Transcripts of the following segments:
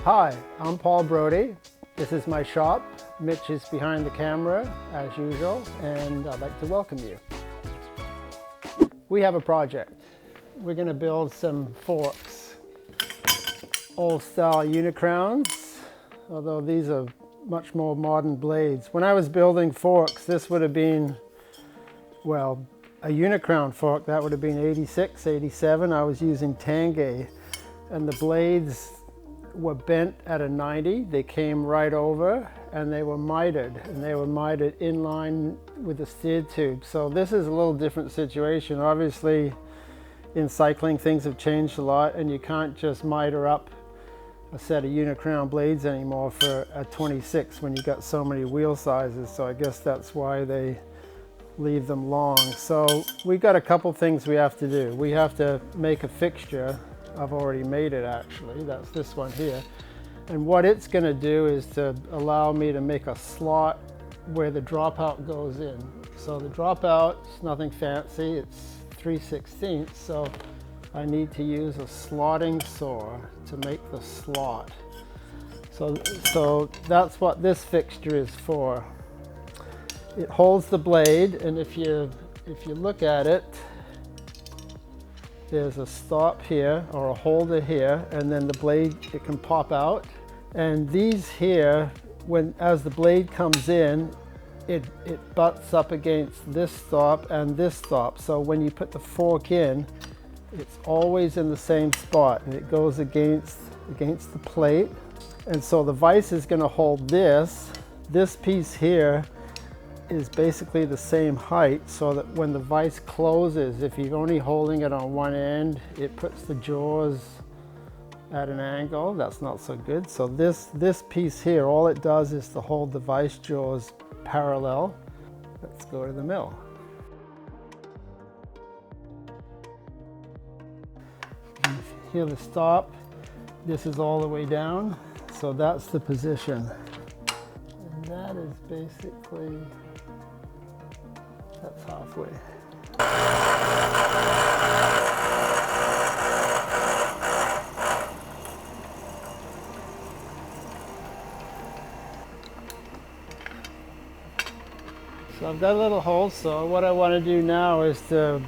Hi, I'm Paul Brodie. This is my shop. Mitch is behind the camera as usual, and I'd like to welcome you. We have a project. We're going to build some forks. Old style Unicrowns, although these are much more modern blades. When I was building forks, this would have been, well, a Unicrown fork, that would have been 86, 87. I was using Tangay, and the blades were bent at a 90. They came right over, and they were mitered, in line with the steer tube. So this is a little different situation. Obviously, in cycling, things have changed a lot, and you can't just miter up a set of Unicrown blades anymore for a 26 when you got so many wheel sizes. So I guess that's why they leave them long. So we got a couple things we have to do. We have to make a fixture. I've already made it actually. That's this one here. And what it's going to do is to allow me to make a slot where the dropout goes in. So the dropout's nothing fancy. It's 3/16. So I need to use a slotting saw to make the slot. So that's what this fixture is for. It holds the blade, and if you look at it, there's a stop here or a holder here, and then the blade, it can pop out. And these here, as the blade comes in, it butts up against this stop and this stop. So when you put the fork in, it's always in the same spot, and it goes against the plate. And so the vise is going to hold this. This piece here is basically the same height, so that when the vise closes, if you're only holding it on one end, it puts the jaws at an angle. That's not so good. So this piece here, all it does is to hold the vise jaws parallel. Let's go to the mill. And if you hear the stop, this is all the way down, so that's the position. And that is basically, that's halfway. So I've got a little hole, so what I want to do now is to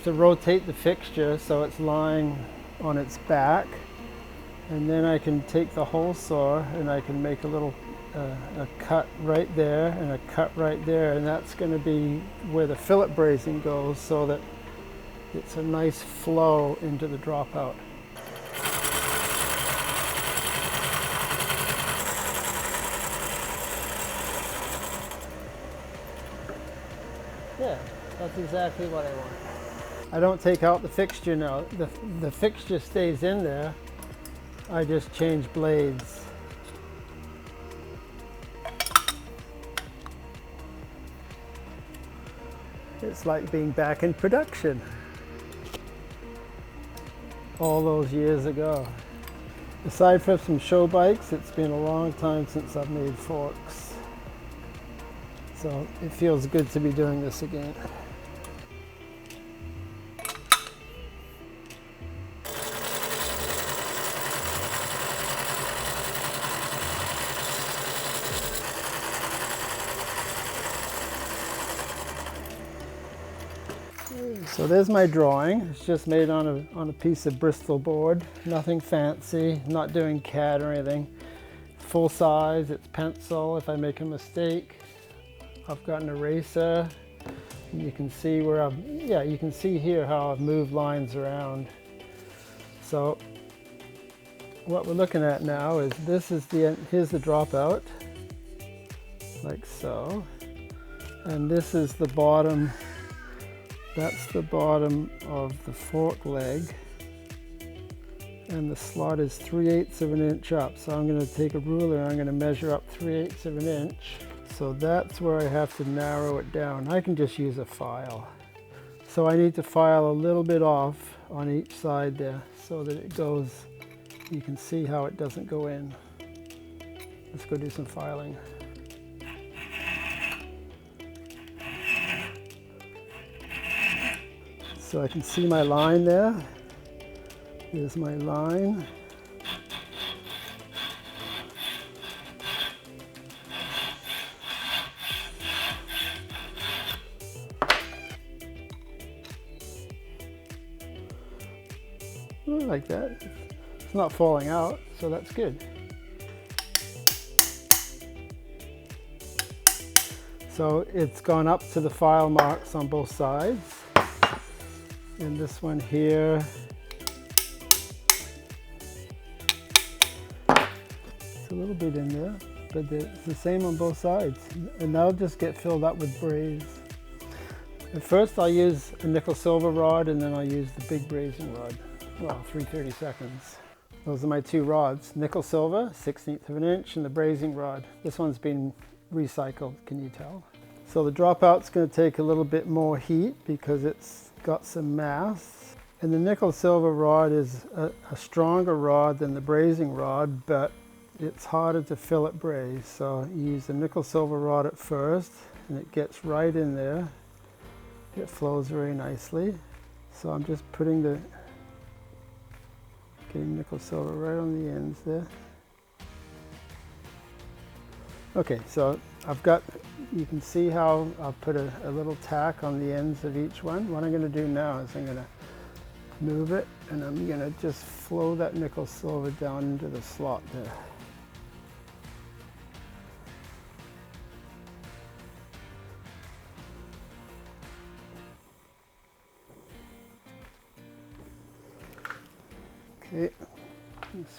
rotate the fixture so it's lying on its back, and then I can take the hole saw and I can make a little a cut right there and a cut right there, and that's going to be where the fillet brazing goes, so that it's a nice flow into the dropout. Yeah, that's exactly what I want. I don't take out the fixture now. The fixture stays in there. I just change blades. It's like being back in production all those years ago. Aside from some show bikes, it's been a long time since I've made forks. So it feels good to be doing this again. So there's my drawing. It's just made on a piece of Bristol board. Nothing fancy, not doing CAD or anything. Full size, it's pencil. If I make a mistake, I've got an eraser. And you can see where you can see here how I've moved lines around. So what we're looking at now is here's the dropout, like so. And this is the bottom. That's the bottom of the fork leg, and the slot is 3/8 of an inch up. So I'm going to take a ruler and I'm going to measure up 3/8 of an inch. So that's where I have to narrow it down. I can just use a file. So I need to file a little bit off on each side there so that it goes, you can see how it doesn't go in. Let's go do some filing. So I can see my line there. Here's my line. like that. It's not falling out, so that's good. So it's gone up to the file marks on both sides. And this one here, it's a little bit in there, but it's the same on both sides. And that'll just get filled up with braze. At first I'll use a nickel silver rod, and then I'll use the big brazing rod. Well, 3/32. Those are my two rods. Nickel silver, 1/16 of an inch, and the brazing rod. This one's been recycled, can you tell? So the dropout's going to take a little bit more heat because it's got some mass. And the nickel silver rod is a stronger rod than the brazing rod, but it's harder to fillet braze. So you use the nickel silver rod at first, and it gets right in there. It flows very nicely. So I'm just getting nickel silver right on the ends there. Okay, so you can see how I've put a little tack on the ends of each one. What I'm going to do now is I'm going to move it, and I'm going to just flow that nickel silver down into the slot there. Okay,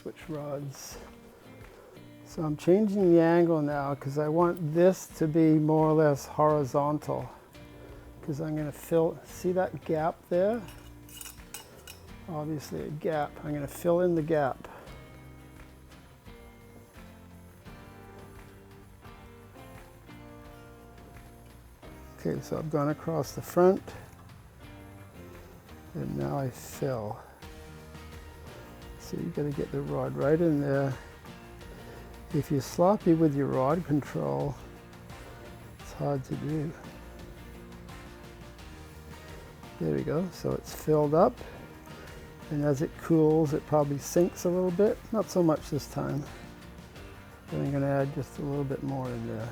switch rods. So I'm changing the angle now because I want this to be more or less horizontal, because I'm going to see that gap there? Obviously a gap. I'm going to fill in the gap. Okay, so I've gone across the front, and now I fill. So you've got to get the rod right in there. If you're sloppy with your rod control, it's hard to do. There we go, so it's filled up, and as it cools it probably sinks a little bit, not so much this time. Then I'm going to add just a little bit more in there.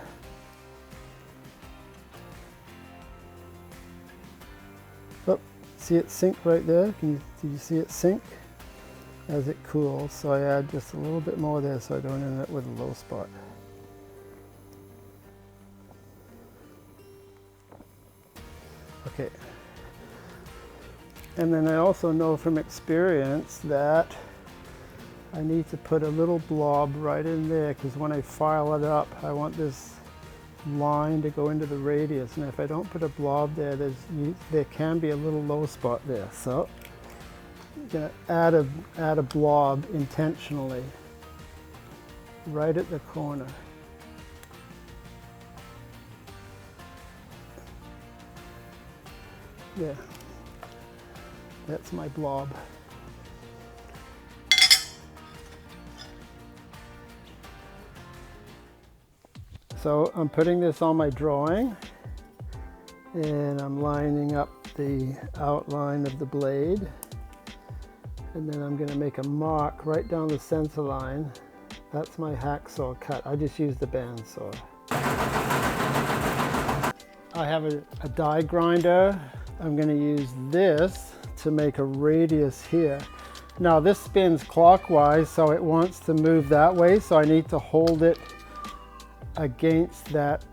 Oh, see it sink right there? Did you see it sink? As it cools, so I add just a little bit more there so I don't end up with a low spot. Okay. And then I also know from experience that I need to put a little blob right in there, because when I file it up, I want this line to go into the radius, and if I don't put a blob there, there can be a little low spot there. So I'm going to add a blob intentionally right at the corner. Yeah, that's my blob. So I'm putting this on my drawing, and I'm lining up the outline of the blade. And then I'm going to make a mark right down the center line. That's my hacksaw cut. I just used the bandsaw. I have a die grinder. I'm going to use this to make a radius here. Now this spins clockwise, so it wants to move that way, so I need to hold it against that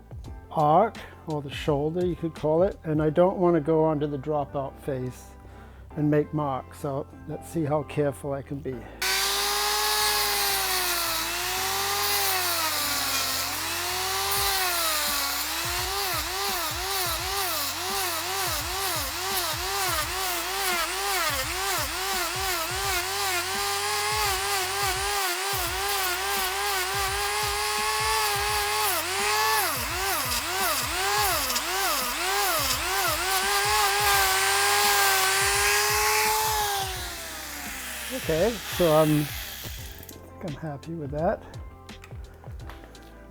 arc, or the shoulder you could call it, and I don't want to go onto the dropout face and make marks. So let's see how careful I can be. Okay, so I'm happy with that.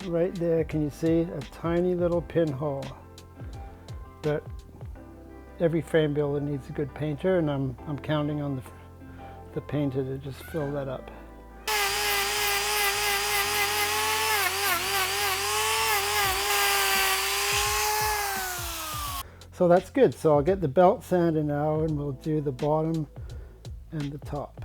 Right there, can you see a tiny little pinhole? But every frame builder needs a good painter, and I'm counting on the painter to just fill that up. So that's good. So I'll get the belt sander now, and we'll do the bottom and the top.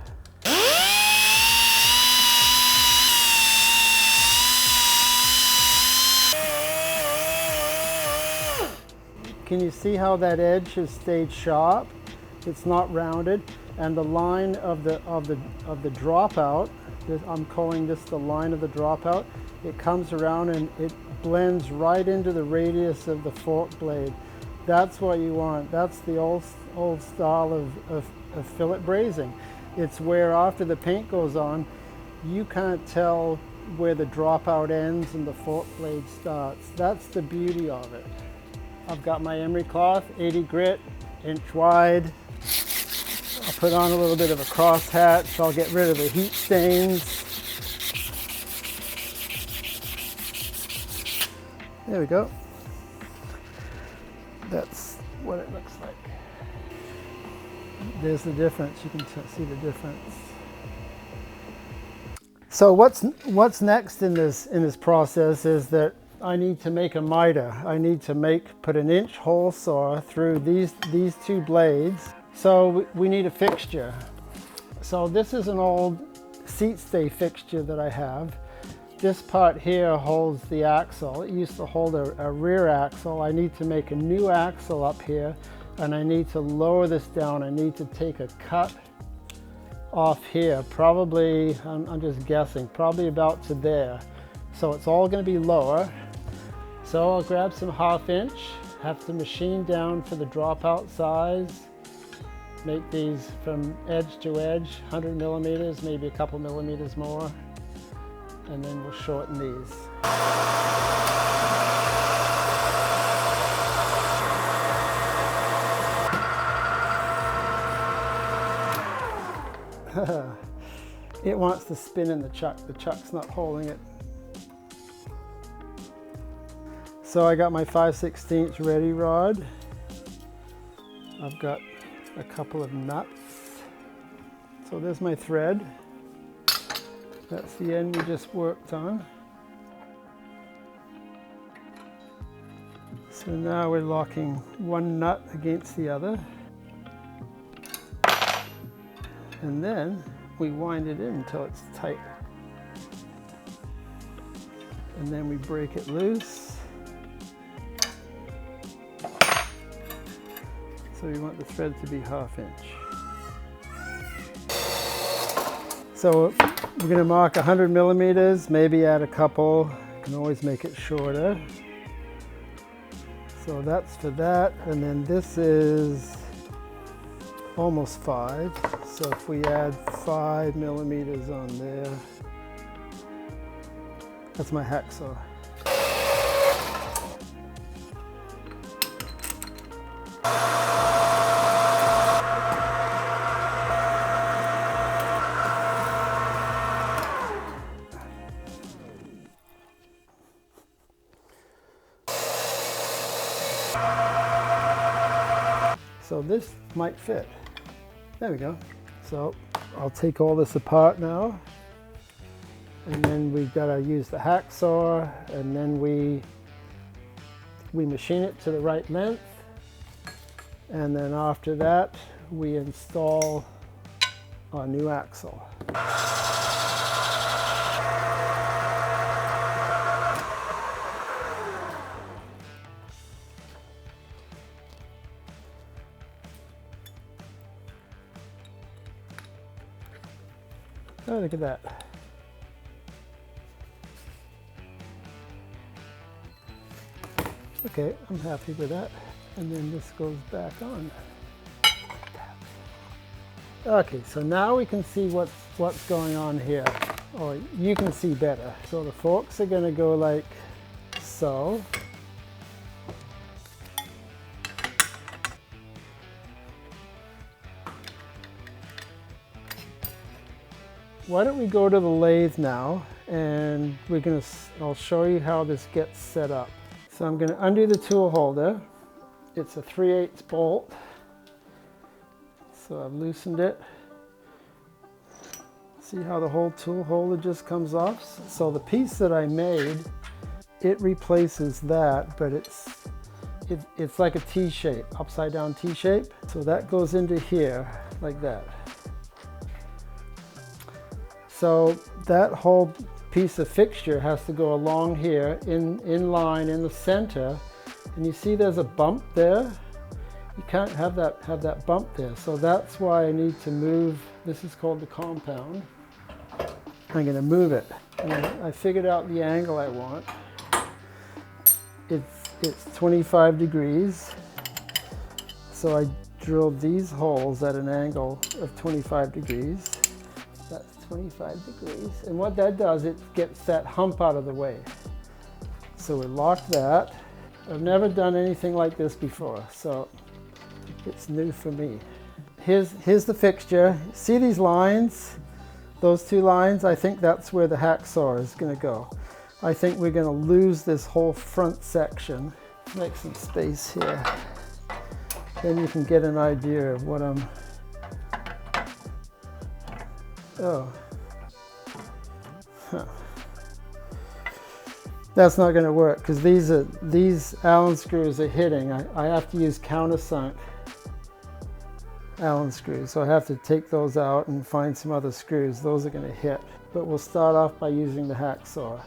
can you see how that edge has stayed sharp? It's not rounded, and the line of the dropout, I'm calling this the line of the dropout, it comes around and it blends right into the radius of the fork blade. That's what you want. That's the old style of fillet brazing. It's where after the paint goes on, you can't tell where the dropout ends and the fork blade starts. That's the beauty of it. I've got my emery cloth, 80 grit, inch wide. I'll put on a little bit of a crosshatch. I'll get rid of the heat stains. There we go. That's what it looks like. There's the difference. You can see the difference. So what's next in this process is that I need to make a miter. I need to put an inch hole saw through these two blades. So we need a fixture. So this is an old seat stay fixture that I have. This part here holds the axle. It used to hold a rear axle. I need to make a new axle up here, and I need to lower this down. I need to take a cut off here, probably, I'm just guessing, probably about to there. So it's all going to be lower. So I'll grab some 1/2 inch, have to machine down for the dropout size, make these from edge to edge, 100 millimeters, maybe a couple millimeters more, and then we'll shorten these. It wants to spin in the chuck. The chuck's not holding it. So I got my 5/16 ready rod. I've got a couple of nuts. So there's my thread. That's the end we just worked on. So now we're locking one nut against the other. And then we wind it in until it's tight. And then we break it loose. So we want the thread to be 1/2 inch. So we're going to mark 100 millimeters, maybe add a couple. You can always make it shorter. So that's for that. And then this is almost 5. So if we add 5 millimeters on there, that's my hacksaw. So this might fit. There we go. So I'll take all this apart now, and then we've got to use the hacksaw, and then we machine it to the right length, and then after that we install our new axle. Oh, look at that. Okay, I'm happy with that. And then this goes back on. Okay, so now we can see what's going on here. Or you can see better. So the forks are going to go like so. Why don't we go to the lathe now, and I'll show you how this gets set up. So I'm going to undo the tool holder. It's a 3/8 bolt. So I've loosened it. See how the whole tool holder just comes off? So the piece that I made, it replaces that, but it's like a T shape, upside down T shape. So that goes into here like that. So that whole piece of fixture has to go along here in line in the center, And you see there's a bump there. You can't have that bump there. So that's why I need to move. This is called the compound. I'm going to move it. And I figured out the angle I want. It's 25 degrees. So I drilled these holes at an angle of 25 degrees. That's 25 degrees. And what that does, it gets that hump out of the way. So we lock that. I've never done anything like this before, so it's new for me. Here's the fixture. See these lines? Those two lines? I think that's where the hacksaw is going to go. I think we're going to lose this whole front section. Make some space here. Then you can get an idea of what I'm... Oh. Huh. That's not going to work because these Allen screws are hitting. I have to use countersunk Allen screws. So I have to take those out and find some other screws. Those are going to hit. But we'll start off by using the hacksaw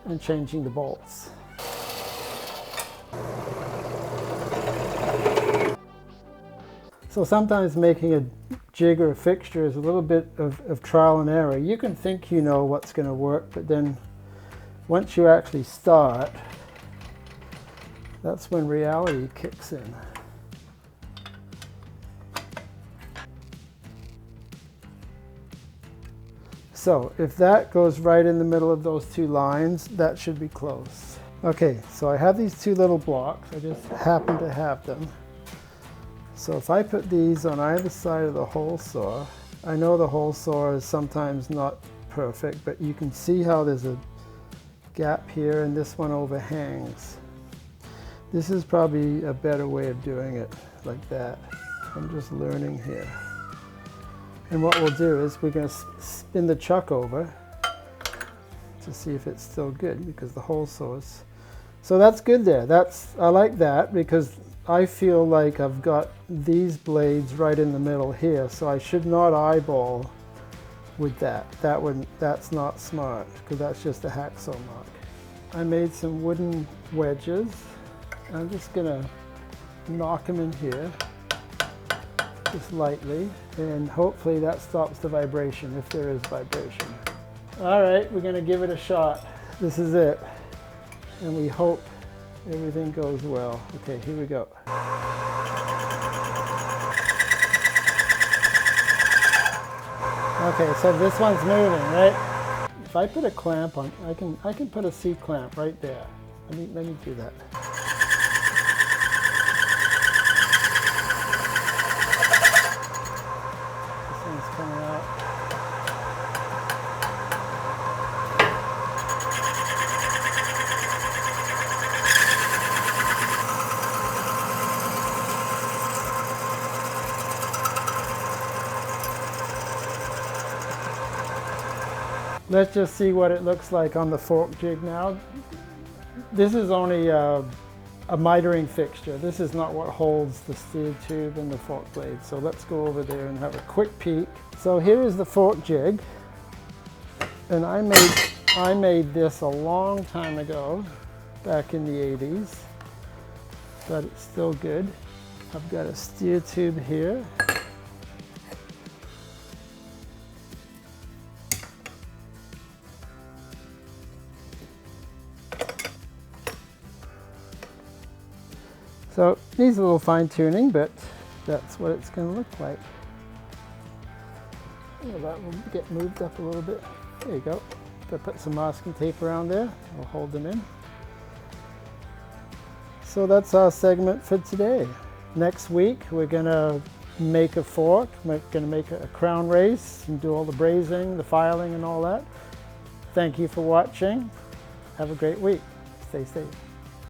and changing the bolts. So sometimes making a jig or a fixture is a little bit of trial and error. You can think you know what's going to work, but then once you actually start, that's when reality kicks in. So if that goes right in the middle of those two lines, that should be close. Okay, so I have these two little blocks. I just happen to have them. So if I put these on either side of the hole saw, I know the hole saw is sometimes not perfect, but you can see how there's a gap here and this one overhangs. This is probably a better way of doing it like that. I'm just learning here. And what we'll do is we're going to spin the chuck over to see if it's still good because the hole saw is... So that's good there. I like that because I feel like I've got these blades right in the middle here, so I should not eyeball with that. That's not smart because that's just a hacksaw mark. I made some wooden wedges. I'm just gonna knock them in here, just lightly, and hopefully that stops the vibration if there is vibration. All right, we're gonna give it a shot. This is it, and we hope everything goes well. Okay, here we go. Okay, so this one's moving, right? If I put a clamp on, I can put a C-clamp right there. Let me do that. This one's coming out. Let's just see what it looks like on the fork jig now. This is only a mitering fixture. This is not what holds the steel tube and the fork blade. So let's go over there and have a quick peek. So here is the fork jig. And I made this a long time ago, back in the 80s, but it's still good. I've got a steel tube here. So it needs a little fine tuning, but that's what it's going to look like. Oh, that will get moved up a little bit. There you go. If I put some masking tape around there, I'll hold them in. So that's our segment for today. Next week, we're going to make a fork. We're going to make a crown race and do all the brazing, the filing, and all that. Thank you for watching. Have a great week. Stay safe.